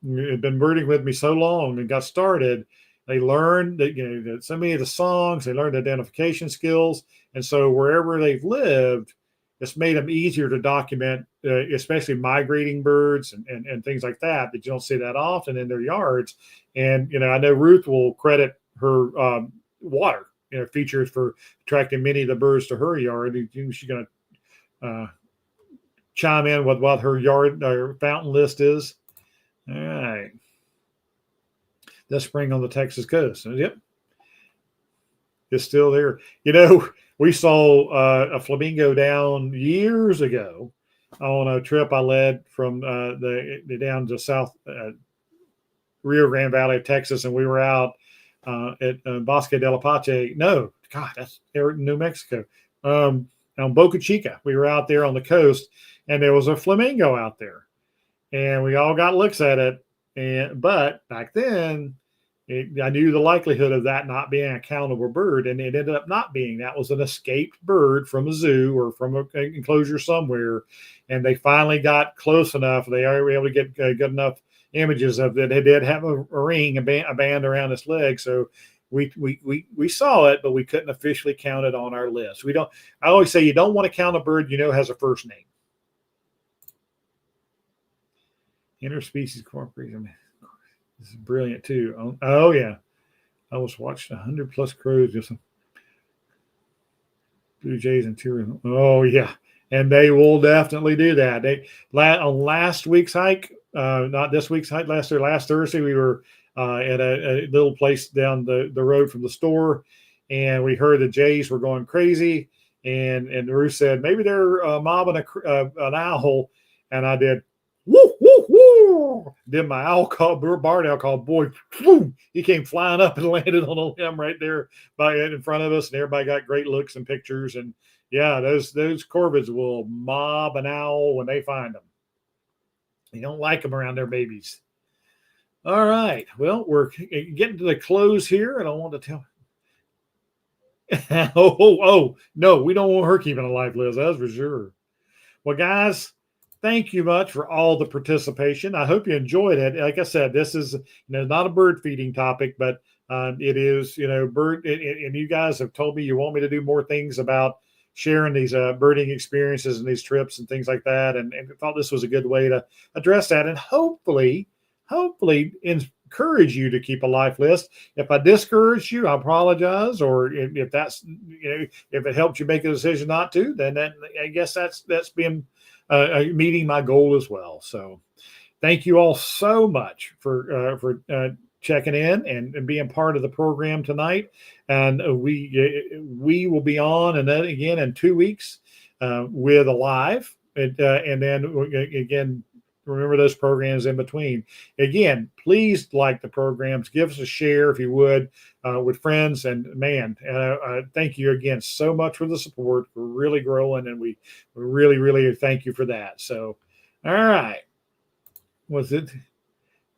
Speaker 1: had been birding with me so long and got started. They learned that so many of the songs, they learned identification skills. And so wherever they've lived, it's made them easier to document, especially migrating birds and things like that you don't see that often in their yards. And, I know Ruth will credit her water, features for attracting many of the birds to her yard. She's going to chime in with what her yard or fountain list is. All right. This spring on the Texas coast. Yep. It's still there. We saw a flamingo down years ago on a trip I led from down to South Rio Grande Valley of Texas, and we were out at Bosque del Apache. No, God, that's New Mexico. On Boca Chica, we were out there on the coast, and there was a flamingo out there, and we all got looks at it. But back then, I knew the likelihood of that not being a countable bird, and it ended up not being. That was an escaped bird from a zoo or from an enclosure somewhere, and they finally got close enough. They were able to get good enough images of that. It did have a ring, a band around its leg, so we saw it, but we couldn't officially count it on our list. We don't. I always say you don't want to count a bird has a first name. Interspecies cooperation. This is brilliant too. Oh yeah, I was watching 100+ crows, just blue jays and two. Oh yeah, and they will definitely do that. On last week's hike, not this week's hike. Last Thursday, we were at a little place down the road from the store, and we heard the jays were going crazy, and Ruth said maybe they're mobbing an owl, and I did. Woo, woo, woo. Then my owl called, barred owl called, boy, whoo, he came flying up and landed on a limb right there in front of us, and everybody got great looks and pictures. And yeah, those corvids will mob an owl when they find them. They don't like them around their babies. All right, well, we're getting to the close here, and I want to tell. oh, no, we don't want her keeping a life, Liz. That's for sure. Well, guys, thank you much for all the participation. I hope you enjoyed it. Like I said, this is not a bird feeding topic, but it is bird. And you guys have told me you want me to do more things about sharing these birding experiences and these trips and things like that. And I thought this was a good way to address that and hopefully encourage you to keep a life list. If I discourage you, I apologize. Or if that's if it helps you make a decision not to, then I guess that's been meeting my goal as well. So thank you all so much for checking in and being part of the program tonight. And we will be on and then again in 2 weeks with a live. And then again, remember those programs in between. Again, please like the programs. Give us a share if you would with friends. And man, thank you again so much for the support. We're really growing, and we really, really thank you for that. So, all right. Was it?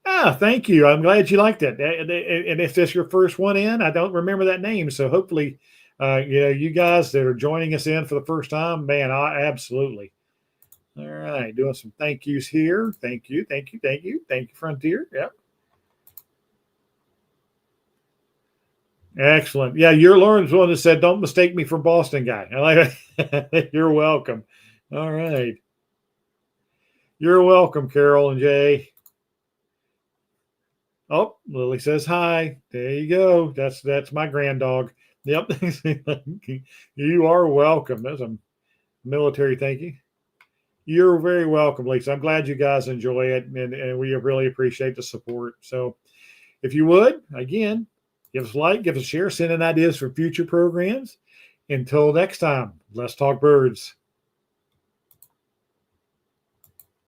Speaker 1: Thank you. I'm glad you liked it. And if this your first one in, I don't remember that name. So hopefully, you guys that are joining us in for the first time, man, absolutely. All right, doing some thank yous here. Thank you, Frontier. Yep. Excellent. Yeah, your Lauren's one that said, "Don't mistake me for Boston guy." I like it. You're welcome. All right. You're welcome, Carol and Jay. Oh, Lily says hi. There you go. That's my grand dog. Yep. You are welcome. That's a military thank you. You're very welcome, Lisa. I'm glad you guys enjoy it, and we really appreciate the support. So if you would, again, give us a like, give us a share, send in ideas for future programs. Until next time, let's talk birds.